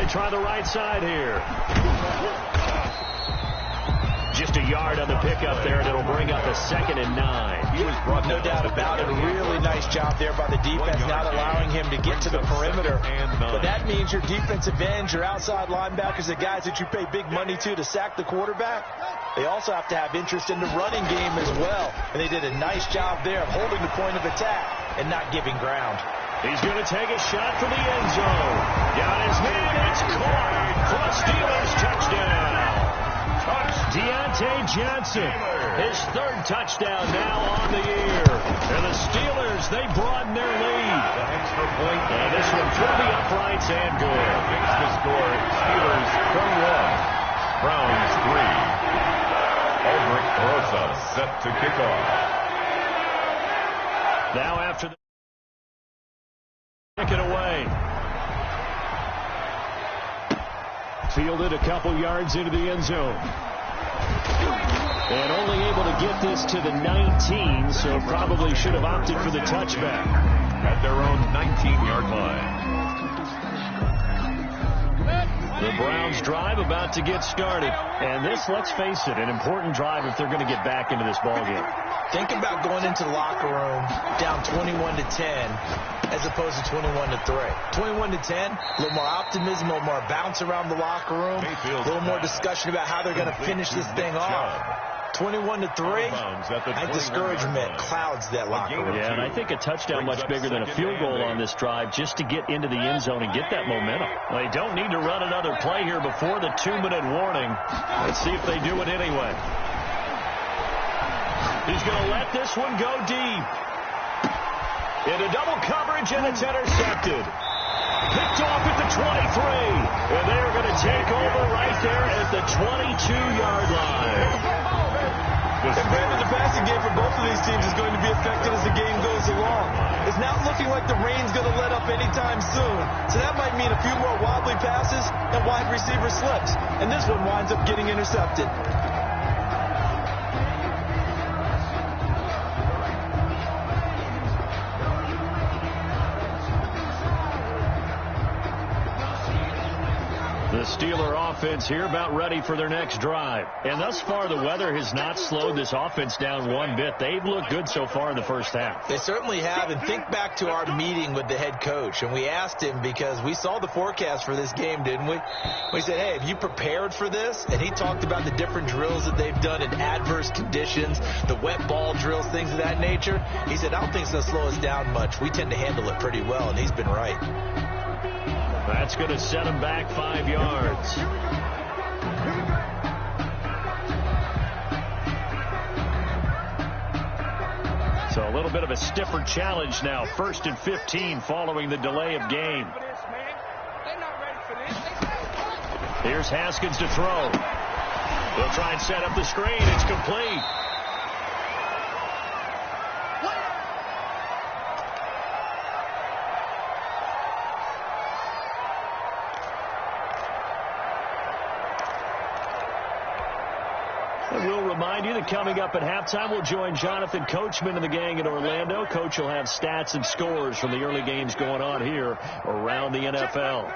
they try the right side here. Just a yard on the pickup there, and it'll bring up a 2nd and 9. He was brought, no doubt about it. A really nice job there by the defense, not allowing him to get to the perimeter. But that means your defensive ends, your outside linebackers, the guys that you pay big money to sack the quarterback, they also have to have interest in the running game as well. And they did a nice job there of holding the point of attack and not giving ground. He's going to take a shot for the end zone. Got his hand, it's caught for a Steelers touchdown. Deontay Johnson, his 3rd touchdown now on the year. And the Steelers, they broaden their lead. The extra point. And this one through the uprights and good. Makes the score Steelers 21, Browns 3. Aldrich Rosa set to kick off. Now after the kick it away. Fielded a couple yards into the end zone. And only able to get this to the 19, so probably should have opted for the touchback. At their own 19-yard line. The Browns drive about to get started. And this, let's face it, an important drive if they're going to get back into this ballgame. Think about going into the locker room down 21-10 as opposed to 21-3. 21-10, a little more optimism, a little more bounce around the locker room, a little more discussion about how they're going to finish this thing off. 21-3, and discouragement clouds that locker room. Yeah, and I think a touchdown much bigger than a field goal on this drive just to get into the end zone and get that momentum. They don't need to run another play here before the 2-minute warning. Let's see if they do it anyway. He's going to let this one go deep. Into double coverage, and it's intercepted. Picked off at the 23. And they're going to take over right there at the 22-yard line. And Brandon, the passing game for both of these teams is going to be affected as the game goes along. It's not looking like the rain's going to let up anytime soon. So that might mean a few more wobbly passes and wide receiver slips. And this one winds up getting intercepted. The Steeler offense here about ready for their next drive. And thus far, the weather has not slowed this offense down one bit. They've looked good so far in the first half. They certainly have. And think back to our meeting with the head coach. And we asked him, because we saw the forecast for this game, didn't we? We said, hey, have you prepared for this? And he talked about the different drills that they've done in adverse conditions, the wet ball drills, things of that nature. He said, I don't think it's going to slow us down much. We tend to handle it pretty well, and he's been right. That's going to set him back 5 yards. So a little bit of a stiffer challenge now. 1st and 15 following the delay of game. Here's Haskins to throw. They'll try and set up the screen. It's complete. We'll remind you that coming up at halftime, we'll join Jonathan Coachman and the gang in Orlando. Coach will have stats and scores from the early games going on here around the NFL.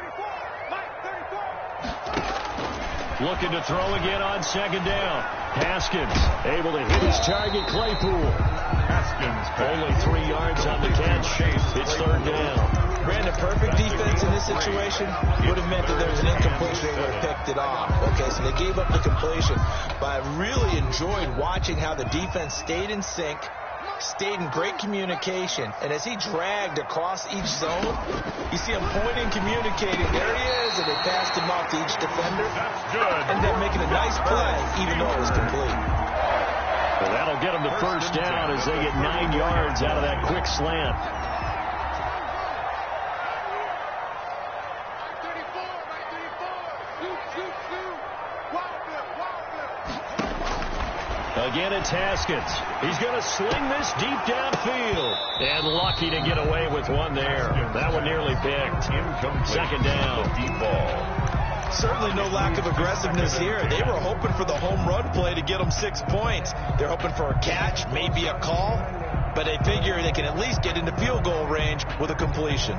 Looking to throw again on 2nd down. Haskins able to hit his target, Claypool. Haskins only 3 yards on the catch. It's 3rd down. Brandon, perfect defense in this situation would have meant that there was an incompletion. They would have picked it off. Okay, so they gave up the completion. But I really enjoyed watching how the defense stayed in sync, stayed in great communication. And as he dragged across each zone, you see him pointing, communicating. There he is, and they passed him off to each defender. That's good. Ended up making a nice play, even though it was complete. Well, that'll get them the 1st down as they get 9 yards out of that quick slant. Again, it's Haskins. He's going to sling this deep downfield. And lucky to get away with one there. That one nearly picked. 2nd down. Deep ball. Certainly no lack of aggressiveness here. They were hoping for the home run play to get them 6 points. They're hoping for a catch, maybe a call. But they figure they can at least get into field goal range with a completion.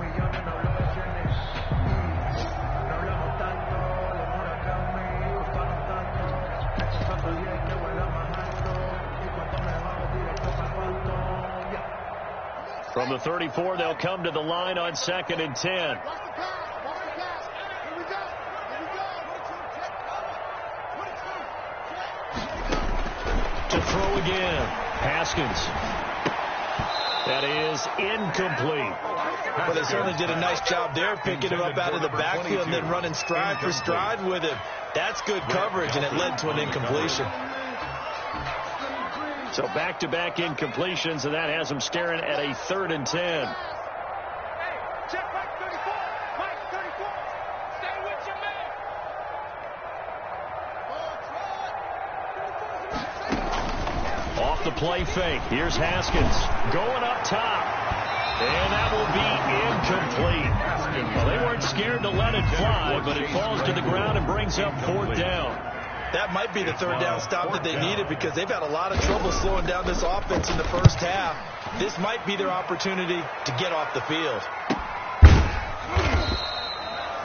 From the 34, they'll come to the line on 2nd and 10. To throw again. Haskins. That is incomplete. Well, they certainly did a nice job there, picking him up out of the backfield and then running stride for stride with him. That's good coverage, and it led to an incompletion. So back-to-back incompletions, and that has them staring at a 3rd and 10. Off the play fake. Here's Haskins going up top. And that will be incomplete. Well, they weren't scared to let it fly, but it falls to the ground and brings up 4th down. That might be the 3rd down stop that they needed because they've had a lot of trouble slowing down this offense in the first half. This might be their opportunity to get off the field.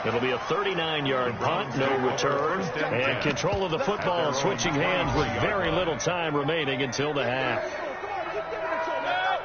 It'll be a 39-yard punt, no return, and control of the football switching hands with very little time remaining until the half.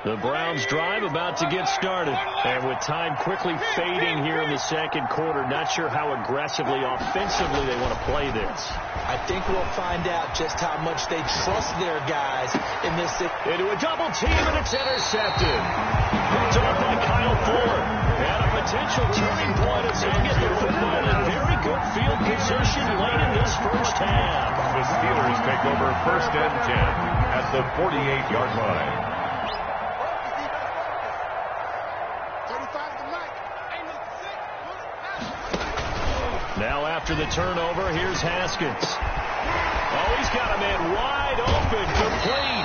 The Browns drive about to get started, and with time quickly fading here in the 2nd quarter, not sure how aggressively, offensively they want to play this. I think we'll find out just how much they trust their guys in this. Into a double team, and it's intercepted. Picked off by Kyle Ford. And a potential turning point as they get the football in very good field position late in this first half. The Steelers take over 1st and 10 at the 48-yard line. Now after the turnover, here's Haskins. Oh, he's got a man wide open, complete.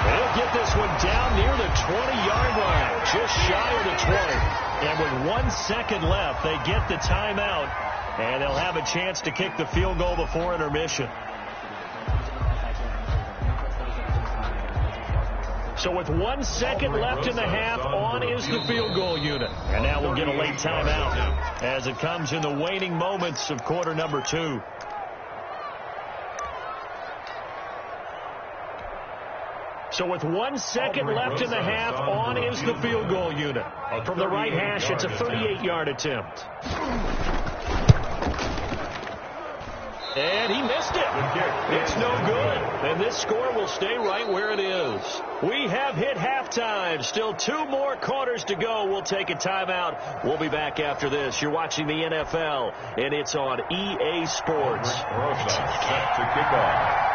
They'll get this one down near the 20-yard line, just shy of the 20. And with 1 second left, they get the timeout, and they'll have a chance to kick the field goal before intermission. So with 1 second left in the half, on is the field goal unit. And now we'll get a late timeout as it comes in the waning moments of quarter number 2. So with 1 second left in the half, on is the field goal unit. From the right hash, it's a 38-yard attempt. And he missed it. It's no good. And this score will stay right where it is. We have hit halftime. Still 2 more quarters to go. We'll take a timeout. We'll be back after this. You're watching the NFL, and it's on EA Sports. Set to kick off.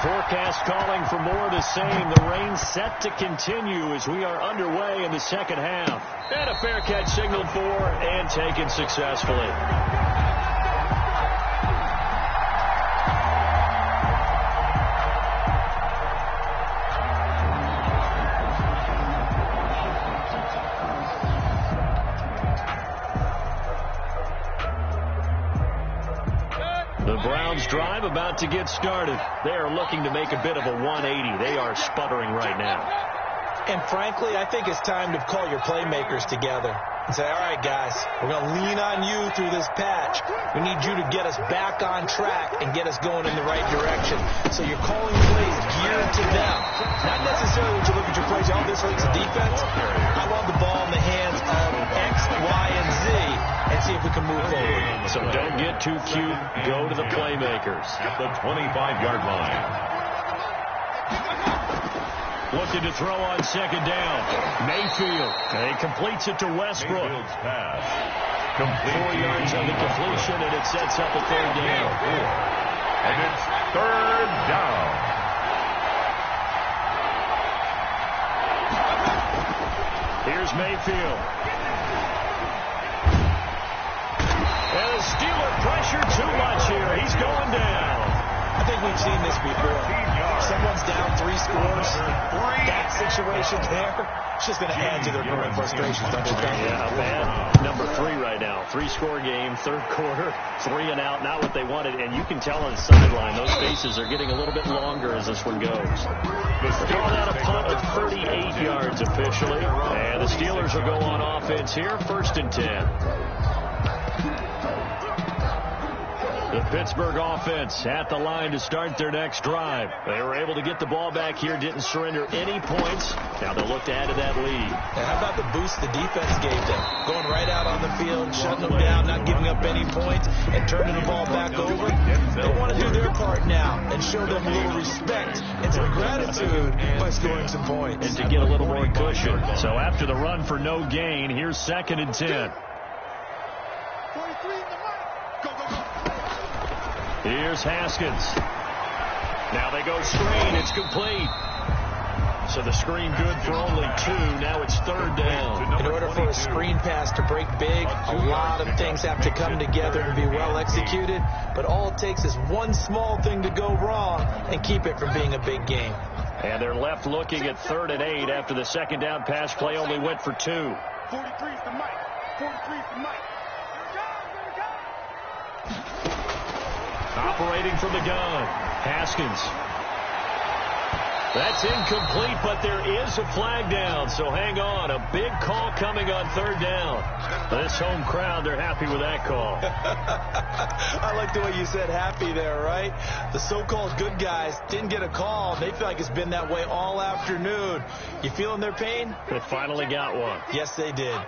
Forecast calling for more of the same. The rain set to continue as we are underway in the second half. And a fair catch signaled for and taken successfully. The Browns drive about to get started. They are looking to make a bit of a 180. They are sputtering right now. And frankly, I think it's time to call your playmakers together and say, all right, guys, we're going to lean on you through this patch. We need you to get us back on track and get us going in the right direction. So you're calling plays geared to them. Not necessarily when you look at your plays, oh, this league's defense. I want the ball in the hands of X, Y, and Z and see if we can move forward. So don't get too cute. Go to the playmakers. At the 25-yard line. Looking to throw on second down. Mayfield. And he completes it to Westbrook. Mayfield's pass. 4 yards on the completion, and it sets up a 3rd down. And it's 3rd down. Here's Mayfield. And the Steeler pressure too much here. He's going down. I think we've seen this before. Someone's down 3 scores. That situation there, it's just going to add to their growing frustrations, don't you think? Yeah, bad number 3 right now. 3-score game, 3rd quarter, 3 and out, not what they wanted. And you can tell on the sideline, those faces are getting a little bit longer as this one goes. Throwing out a punt of 38 yards officially. And the Steelers will go on offense here, 1st and 10. The Pittsburgh offense at the line to start their next drive. They were able to get the ball back here, didn't surrender any points. Now they'll look to add to that lead. And how about the boost the defense gave them? Going right out on the field, shutting them down, not giving up any points, and turning the ball back over. They want to do their part now and show them a little respect and some gratitude by scoring some points. And to get a little more cushion. So after the run for no gain, here's 2nd and 10. Here's Haskins. Now they go screen. It's complete. So the screen good for only 2. Now it's 3rd down. In order for a screen pass to break big, a lot of things have to come together and be well executed. But all it takes is one small thing to go wrong and keep it from being a big game. And they're left looking at 3rd and 8 after the 2nd down pass play only went for 2. 43's the mic. 43's the mic. Operating from the gun, Haskins. That's incomplete, but there is a flag down, so hang on. A big call coming on 3rd down. This home crowd, they're happy with that call. I like the way you said happy there, right? The so-called good guys didn't get a call. They feel like it's been that way all afternoon. You feeling their pain? They finally got one. Yes, they did.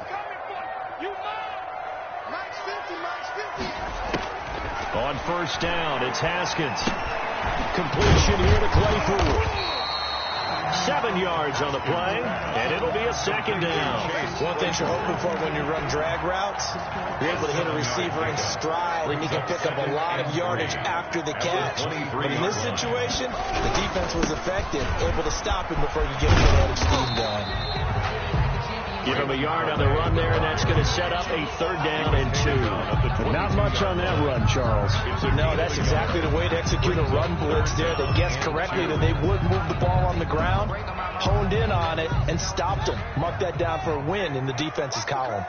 On 1st down, it's Haskins. Completion here to Claypool. 7 yards on the play, and it'll be a 2nd down. One thing you're hoping for when you run drag routes, you're able to hit a receiver in stride, and he can pick up a lot of yardage after the catch. But in this situation, the defense was effective, able to stop him before you get a good scheme going. Give him a yard on the run there, and that's going to set up a 3rd down and 2. Not much on that run, Charles. No, that's exactly the way to execute a run blitz there. They guessed correctly that they would move the ball on the ground, honed in on it, and stopped them. Mark that down for a win in the defense's column.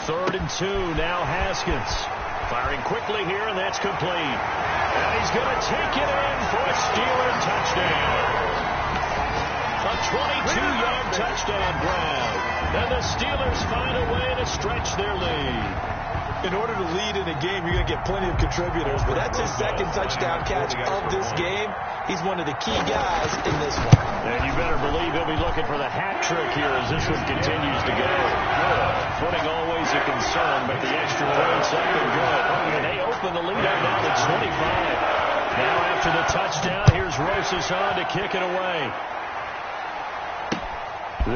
Third and 2, now Haskins. Firing quickly here, and that's complete. And he's going to take it in for a Steeler touchdown. A 22-yard touchdown grab. And the Steelers find a way to stretch their lead. In order to lead in a game, you're going to get plenty of contributors, but that's his 2nd touchdown catch of this game. He's one of the key guys in this one. And you better believe he'll be looking for the hat trick here as this one continues to go. Footing always a concern, but the extra point's up and good. And they open the lead up now to 25. Now after the touchdown, here's Rosas on to kick it away.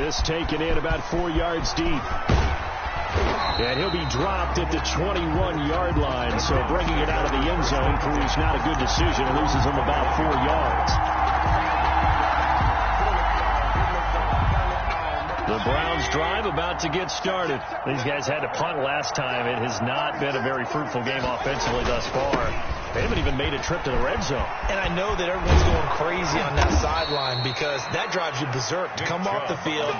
This taken in about 4 yards deep. And he'll be dropped at the 21-yard line, so bringing it out of the end zone proves not a good decision. Loses him about 4 yards. The Browns drive about to get started. These guys had to punt last time. It has not been a very fruitful game offensively thus far. They haven't even made a trip to the red zone. And I know that everyone's going crazy on that sideline because that drives you berserk to come off the field,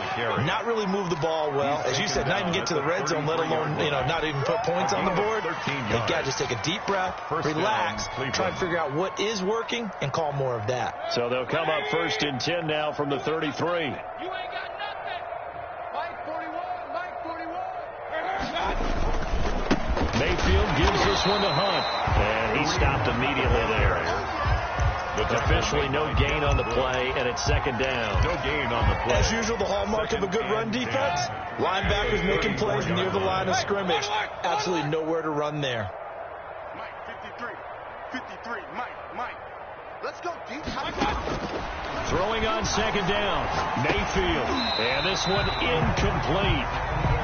not really move the ball well. As you said, not even get to the red zone, let alone, not even put points on the board. They got to just take a deep breath, relax, try and figure out what is working, and call more of that. So they'll come up 1st and 10 now from the 33. Mayfield gives this one to Hunt, and he stopped immediately there. Officially no gain on the play, and it's 2nd down. No gain on the play. As usual, the hallmark of a good run defense, linebackers making plays near the line of scrimmage. Absolutely nowhere to run there. Mike, 53, Mike. Let's go deep. Throwing on 2nd down, Mayfield, and this one incomplete.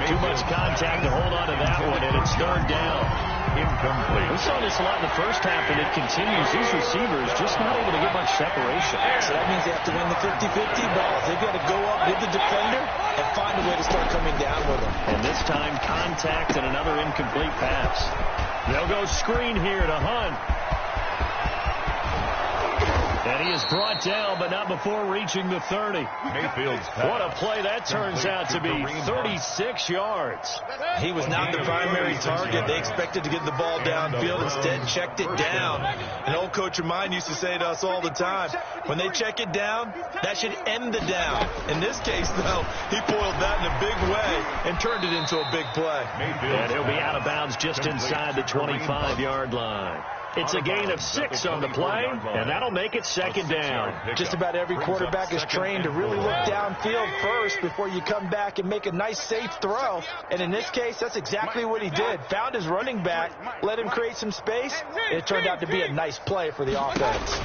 Too much contact to hold on to that one, and it's 3rd down. Incomplete. We saw this a lot in the first half, and it continues. These receivers just not able to get much separation. So that means they have to win the 50-50 balls. They've got to go up with the defender and find a way to start coming down with them. And this time, contact and another incomplete pass. They'll go screen here to Hunt. And he is brought down, but not before reaching the 30. Mayfield's pass. What a play that turns out to be, 36 yards. He was not the primary target. They expected to get the ball downfield. Instead, checked it down. An old coach of mine used to say to us all the time, when they check it down, that should end the down. In this case, though, he foiled that in a big way and turned it into a big play. And he'll be out of bounds just inside the 25-yard line. It's a gain of 6 on the play, and that'll make it second down. Just about every quarterback is trained to really look downfield first before you come back and make a nice, safe throw. And in this case, that's exactly what he did. Found his running back, let him create some space, and it turned out to be a nice play for the offense.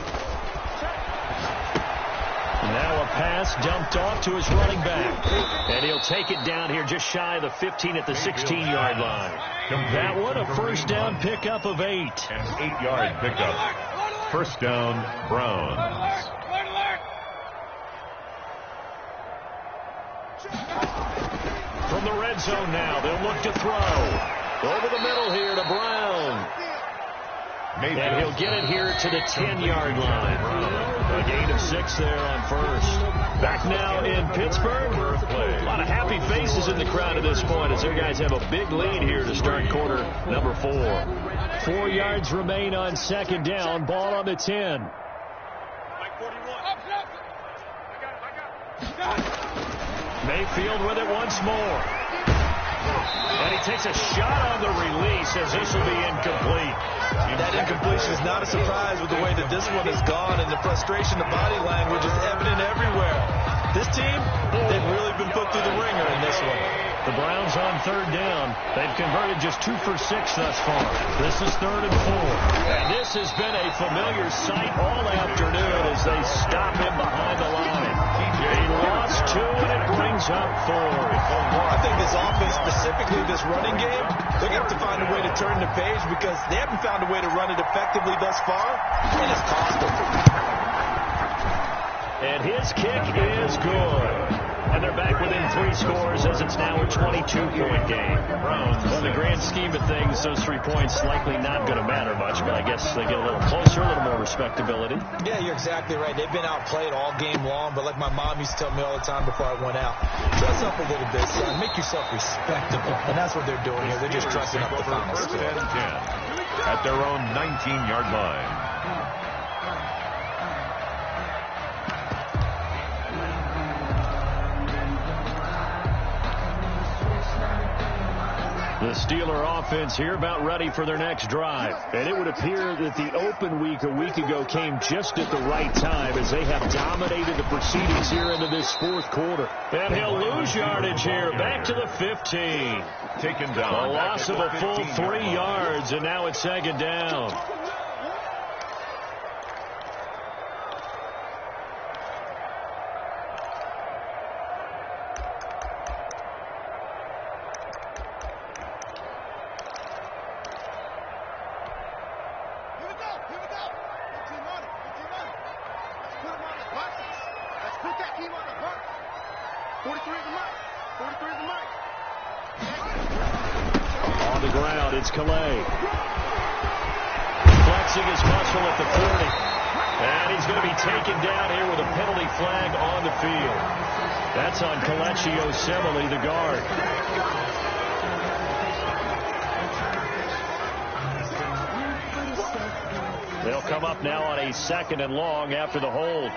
Now a pass dumped off to his running back. And he'll take it down here just shy of the 15 at the 16-yard line. That one, a first down pickup of 8. An 8-yard pickup. First down, Browns. From the red zone now, they'll look to throw. Over the middle here to Brown. And he'll get it here to the 10-yard line. A gain of 6 there on first. Back now in Pittsburgh. A lot of happy faces in the crowd at this point as their guys have a big lead here to start quarter number 4. 4 yards remain on second down. Ball on the 10. Mayfield with it once more. And he takes a shot on the release as this will be incomplete. That incompletion is not a surprise with the way that this one has gone, and the frustration, the body language is evident everywhere. This team, they've really been put through the ringer in this one. The Browns on third down. They've converted just 2 for 6 thus far. This is 3rd and 4. And this has been a familiar sight all afternoon as they stop him behind the line. He lost 2, and it brings up 4. I think this offense, specifically this running game, they're going to have to find a way to turn the page because they haven't found a way to run it effectively thus far, and it's cost them. And his kick is good. And they're back within 3 scores as it's now a 22-point game. In the grand scheme of things, those 3 points likely not going to matter much, but I guess they get a little closer, a little more respectability. Yeah, you're exactly right. They've been outplayed all game long, but like my mom used to tell me all the time before I went out, dress up a little bit, son. Make yourself respectable. And that's what they're doing here. They're just dressing up the final First score. and 10 at their own 19-yard line. The Steeler offense here about ready for their next drive. And it would appear that the open week a week ago came just at the right time as they have dominated the proceedings here into this 4th quarter. And he'll lose yardage here back to the 15. Taken down. A loss of a full 3 yards, and now it's second down. On the ground, it's Calais. Flexing his muscle at the 40. And he's going to be taken down here with a penalty flag on the field. That's on Kelechi Osemele, the guard. They'll come up now on a 2nd and long after the hold.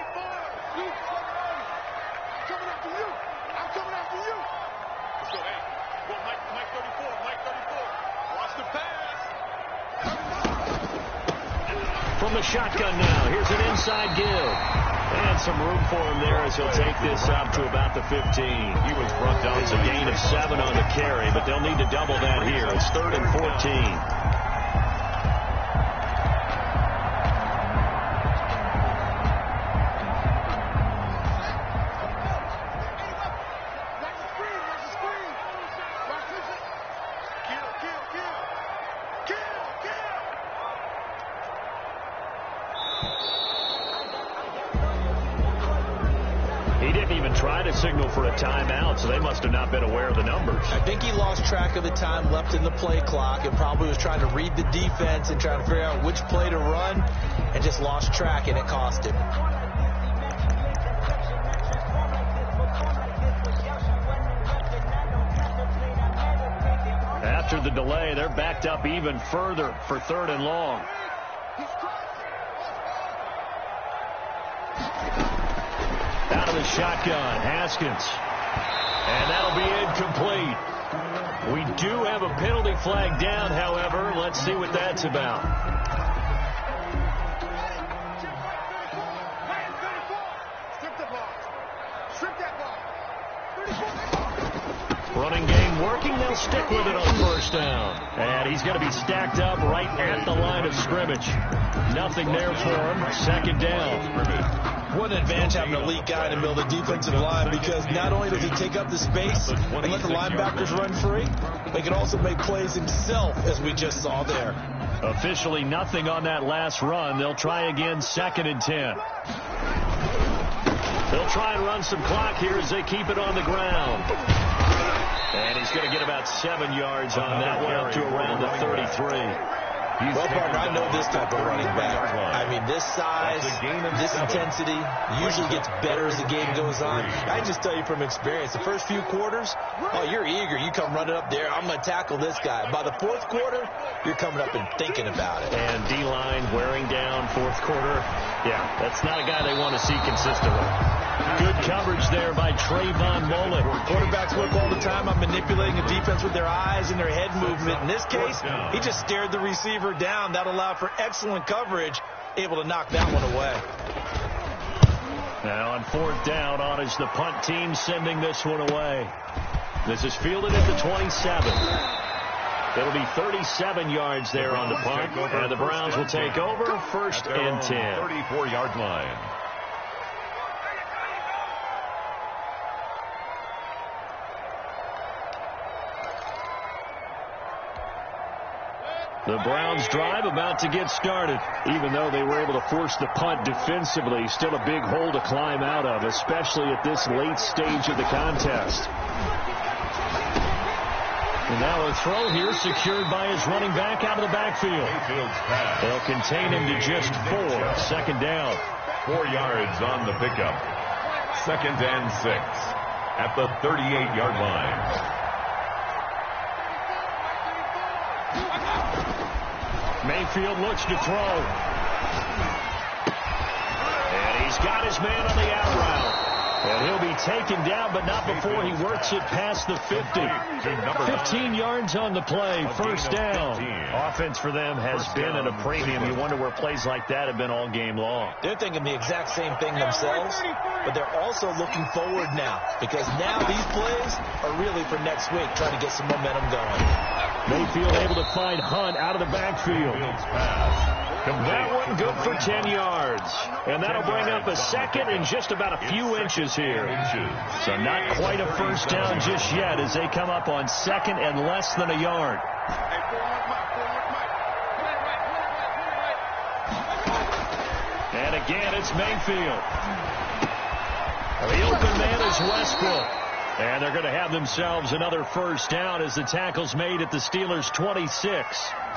From the shotgun now, here's an inside give. And some room for him there as he'll take this up to about the 15. He was brought down. It's a gain of 7 on the carry, but they'll need to double that here. It's 3rd and 14. He didn't even even try to signal for a timeout, so they must have not been aware of the numbers. I think he lost track of the time left in the play clock and probably was trying to read the defense and trying to figure out which play to run and just lost track, and it cost him. After the delay, they're backed up even further for 3rd and long. Out of the shotgun, Haskins. And that'll be incomplete. We do have a penalty flag down, however. Let's see what that's about. Running game working. They'll stick with it on 1st down. And he's going to be stacked up right at the line of scrimmage. Nothing there for him. 2nd down. What an advantage having an elite guy in the middle of the defensive line, because not only does he take up the space and let the linebackers run free, but he can also make plays himself, as we just saw there. Officially nothing on that last run. They'll try again, 2nd and 10. They'll try and run some clock here as they keep it on the ground. And he's going to get about 7 yards on that one, up to around the 33. Well, partner, I know this type of running back. I mean, this size, this intensity usually gets better as the game goes on. I just tell you from experience, the first few quarters, oh, you're eager. You come running up there, I'm going to tackle this guy. By the 4th quarter, you're coming up and thinking about it. And D-line wearing down 4th quarter. Yeah, that's not a guy they want to see consistently. Good coverage there by Trayvon Mullen. Quarterbacks work all the time on manipulating the defense with their eyes and their head movement. In this case, he just stared the receiver down. That allowed for excellent coverage, able to knock that one away. Now on 4th down, on is the punt team sending this one away. This is fielded at the 27. It'll be 37 yards there on the punt, and the Browns will take over 1st and 10. 34-yard line. The Browns drive about to get started. Even though they were able to force the punt defensively, still a big hole to climb out of, especially at this late stage of the contest. And now a throw here secured by his running back out of the backfield. They'll contain him to just 4. 2nd down. 4 yards on the pickup. 2nd and 6 at the 38-yard line. Mayfield looks to throw. And he's got his man on the out route. And he'll be taken down, but not before he works it past the 50. 15 yards on the play, 1st down. Offense for them has been at a premium. You wonder where plays like that have been all game long. They're thinking the exact same thing themselves, but they're also looking forward now, because now these plays are really for next week, trying to get some momentum going. Mayfield able to find Hunt out of the backfield. That one good for 10 yards. And that'll bring up a 2nd and just about a few inches here. So not quite a 1st down just yet as they come up on 2nd and less than a yard. And again, it's Mayfield. The open man is Westbrook. And they're going to have themselves another 1st down as the tackle's made at the Steelers' 26.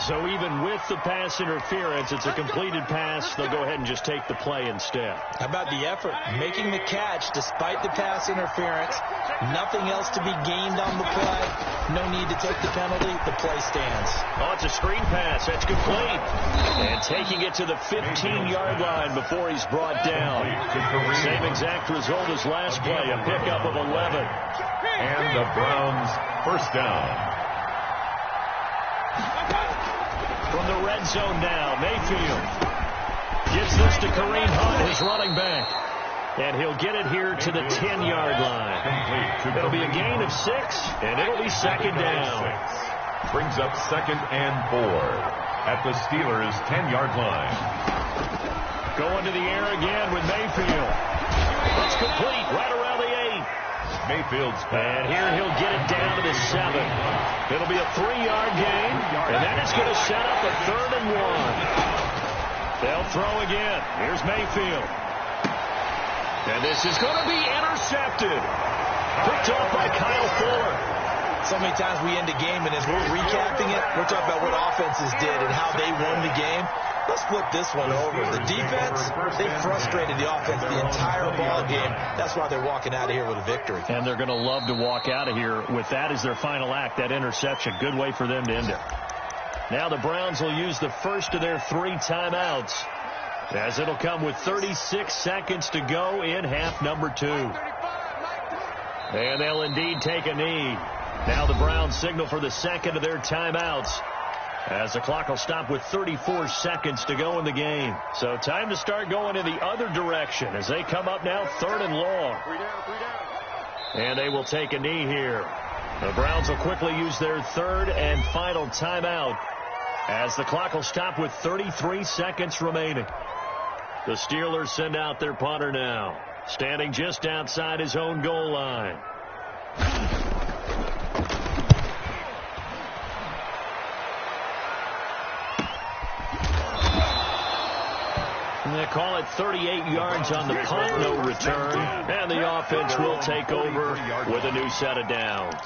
So even with the pass interference, it's a completed pass. They'll go ahead and just take the play instead. How about the effort? Making the catch despite the pass interference. Nothing else to be gained on the play. No need to take the penalty. The play stands. Oh, it's a screen pass. That's complete. And taking it to the 15-yard line before he's brought down. Same exact result as last play, a pickup of 11. And the Browns 1st down. From the red zone now, Mayfield gives this to Kareem Hunt, his running back. And he'll get it here to the 10-yard line. It'll be a gain of 6, and it'll be 2nd down. Brings up 2nd and 4 at the Steelers' 10-yard line. Going to the air again with Mayfield. It's complete right around the 8. Mayfield's pass. And here he'll get it down to the 7. It'll be a 3-yard gain, and that is going to set up a 3rd and 1. They'll throw again. Here's Mayfield. And this is going to be intercepted. Picked off by Kyle Fuller. So many times we end a game, and as we're recapping it, we're talking about what offenses did and how they won the game. Let's flip this one over. The defense, they frustrated the offense the entire ball game. That's why they're walking out of here with a victory. And they're going to love to walk out of here with that as their final act, that interception. Good way for them to end it. Now the Browns will use the first of their 3 timeouts, as it'll come with 36 seconds to go in half number 2. And they'll indeed take a knee. Now the Browns signal for the second of their timeouts, as the clock will stop with 34 seconds to go in the game. So time to start going in the other direction as they come up now 3rd and long. And they will take a knee here. The Browns will quickly use their 3rd and final timeout, as the clock will stop with 33 seconds remaining. The Steelers send out their punter now, standing just outside his own goal line. They call it 38 yards on the punt, no return. And the offense will take over with a new set of downs.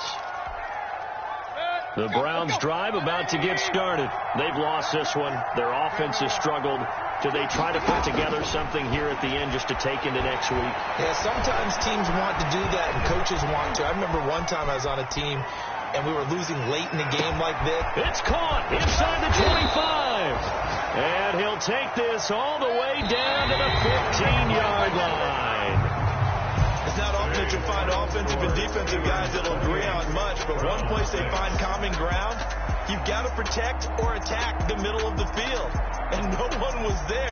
The Browns drive about to get started. They've lost this one. Their offense has struggled. Do they try to put together something here at the end just to take into next week? Yeah, sometimes teams want to do that and coaches want to. I remember one time I was on a team and we were losing late in the game like this. It's caught inside the 25. And he'll take this all the way down to the 15-yard line. It's not often that you find offensive and defensive guys that will agree on much, but one place they find common ground, you've got to protect or attack the middle of the field. And no one was there.